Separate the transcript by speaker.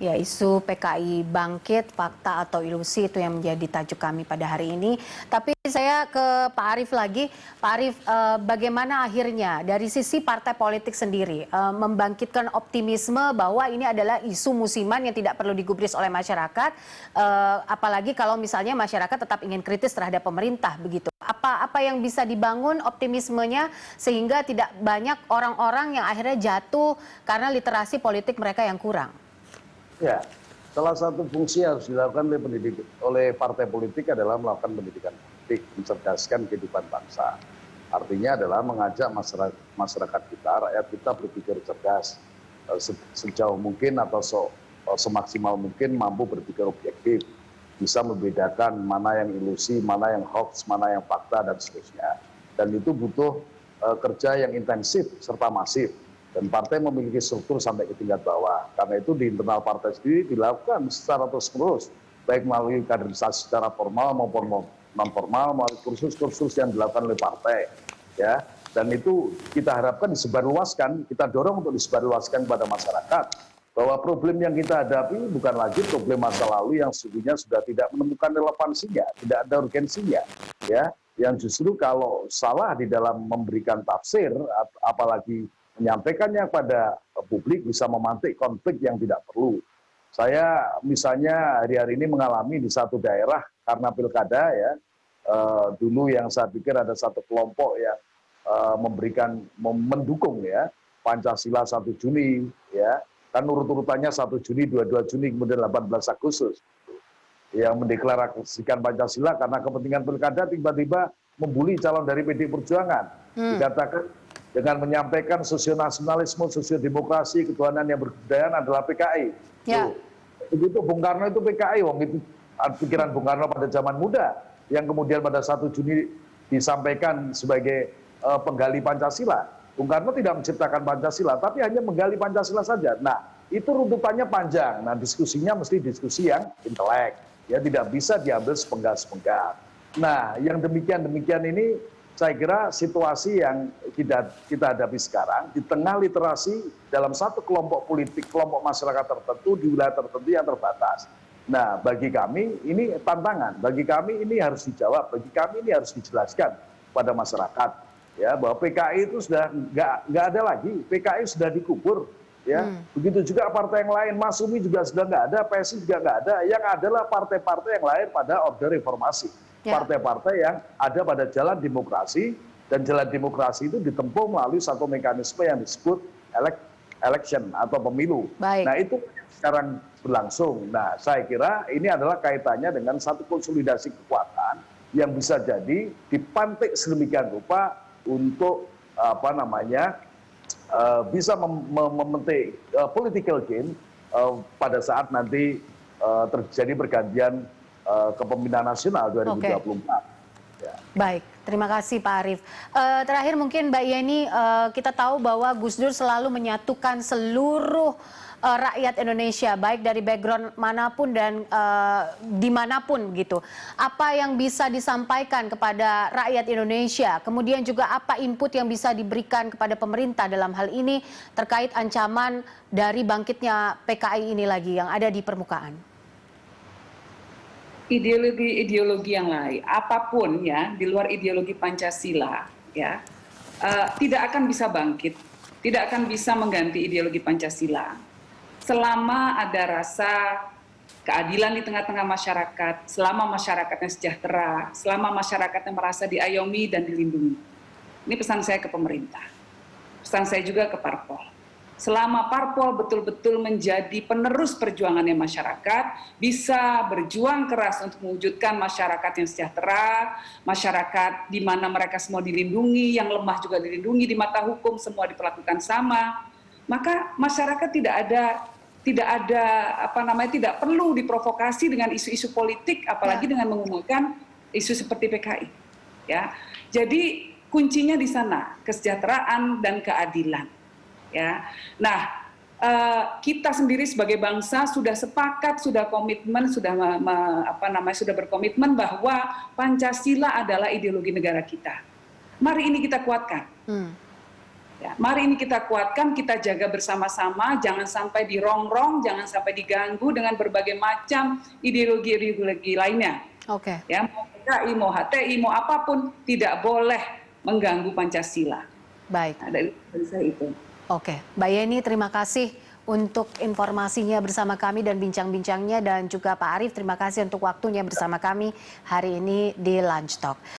Speaker 1: Ya, isu PKI bangkit, fakta atau ilusi itu yang menjadi tajuk kami pada hari ini. Tapi saya ke Pak Arief lagi. Pak Arief, bagaimana akhirnya dari sisi partai politik sendiri membangkitkan optimisme bahwa ini adalah isu musiman yang tidak perlu digubris oleh masyarakat, apalagi kalau misalnya masyarakat tetap ingin kritis terhadap pemerintah begitu. Apa yang bisa dibangun optimismenya sehingga tidak banyak orang-orang yang akhirnya jatuh karena literasi politik mereka yang kurang?
Speaker 2: Ya, salah satu fungsi yang harus dilakukan oleh partai politik adalah melakukan pendidikan politik, mencerdaskan kehidupan bangsa. Artinya adalah mengajak masyarakat kita, rakyat kita berpikir cerdas, sejauh mungkin atau semaksimal mungkin mampu berpikir objektif, bisa membedakan mana yang ilusi, mana yang hoax, mana yang fakta, dan seterusnya. Dan itu butuh kerja yang intensif serta masif. Dan partai memiliki struktur sampai ke tingkat bawah. Karena itu di internal partai sendiri dilakukan secara terus-menerus, baik melalui kaderisasi secara formal maupun non-formal, melalui kursus-kursus yang dilakukan oleh partai. Ya. Dan itu kita harapkan disebarluaskan, kita dorong untuk disebarluaskan kepada masyarakat. Bahwa problem yang kita hadapi bukan lagi problem masa lalu yang sesungguhnya sudah tidak menemukan relevansinya, tidak ada urgensinya. Ya. Yang justru kalau salah di dalam memberikan tafsir, apalagi menyampaikannya kepada publik bisa memantik konflik yang tidak perlu. Saya misalnya hari-hari ini mengalami di satu daerah karena pilkada ya, dulu yang saya pikir ada satu kelompok yang mendukung ya Pancasila 1 Juni ya, kan urut-urutannya 1 Juni, 22 Juni, kemudian 18 Agustus. Yang mendeklarasikan Pancasila karena kepentingan pilkada tiba-tiba membuli calon dari PD Perjuangan. Dikatakan dengan menyampaikan sosionasionalisme, sosiodemokrasi, ketuhanan yang berkebudayaan adalah PKI.
Speaker 1: Ya.
Speaker 2: Begitu Bung Karno itu PKI, wong itu pikiran Bung Karno pada zaman muda, yang kemudian pada 1 Juni disampaikan sebagai penggali Pancasila. Bung Karno tidak menciptakan Pancasila, tapi hanya menggali Pancasila saja. Nah, itu runtutannya panjang. Nah, diskusinya mesti diskusi yang intelek. Ya, tidak bisa diambil sepenggal-sepenggal. Nah, yang demikian-demikian ini saya kira situasi yang kita hadapi sekarang di tengah literasi dalam satu kelompok politik, kelompok masyarakat tertentu di wilayah tertentu yang terbatas. Nah, bagi kami ini tantangan, bagi kami ini harus dijawab, bagi kami ini harus dijelaskan pada masyarakat ya bahwa PKI itu sudah nggak ada lagi, PKI sudah dikubur ya. Begitu juga partai yang lain, Masumi juga sudah nggak ada, PSI juga nggak ada, yang adalah partai-partai yang lahir pada Orde Reformasi. Partai-partai yang ada pada jalan demokrasi, dan jalan demokrasi itu ditempuh melalui satu mekanisme yang disebut election atau pemilu.
Speaker 1: Baik.
Speaker 2: Nah, itu sekarang berlangsung. Nah, saya kira ini adalah kaitannya dengan satu konsolidasi kekuatan yang bisa jadi dipantik sedemikian rupa untuk bisa memetik political gain pada saat nanti terjadi pergantian kepemimpinan nasional 2024. Ya.
Speaker 1: Baik, terima kasih Pak Arief. Terakhir mungkin Mbak Yeni, kita tahu bahwa Gus Dur selalu menyatukan seluruh rakyat Indonesia, baik dari background manapun dan dimanapun gitu. Apa yang bisa disampaikan kepada rakyat Indonesia, kemudian juga apa input yang bisa diberikan kepada pemerintah dalam hal ini terkait ancaman dari bangkitnya PKI ini lagi yang ada di permukaan?
Speaker 3: Ideologi-ideologi yang lain, apapun ya di luar ideologi Pancasila, ya tidak akan bisa bangkit, tidak akan bisa mengganti ideologi Pancasila. Selama ada rasa keadilan di tengah-tengah masyarakat, selama masyarakatnya sejahtera, selama masyarakatnya merasa diayomi dan dilindungi. Ini pesan saya ke pemerintah, pesan saya juga ke parpol. Selama parpol betul-betul menjadi penerus perjuangannya masyarakat, bisa berjuang keras untuk mewujudkan masyarakat yang sejahtera, masyarakat di mana mereka semua dilindungi, yang lemah juga dilindungi di mata hukum, semua diperlakukan sama, maka masyarakat tidak perlu diprovokasi dengan isu-isu politik, apalagi dengan mengumumkan isu seperti PKI. Ya, jadi kuncinya di sana, kesejahteraan dan keadilan. Ya, nah kita sendiri sebagai bangsa sudah sepakat, sudah komitmen, sudah berkomitmen bahwa Pancasila adalah ideologi negara kita. Mari ini kita kuatkan. Ya, mari ini kita kuatkan, kita jaga bersama-sama, jangan sampai dirongrong, jangan sampai diganggu dengan berbagai macam ideologi-ideologi lainnya.
Speaker 1: Oke.
Speaker 3: Ya, mau PKI, mau HTI, mau apapun, tidak boleh mengganggu Pancasila.
Speaker 1: Baik.
Speaker 3: Nah, dari saya itu.
Speaker 1: Oke, Mbak Yeni terima kasih untuk informasinya bersama kami dan bincang-bincangnya, dan juga Pak Arief terima kasih untuk waktunya bersama kami hari ini di Lunch Talk.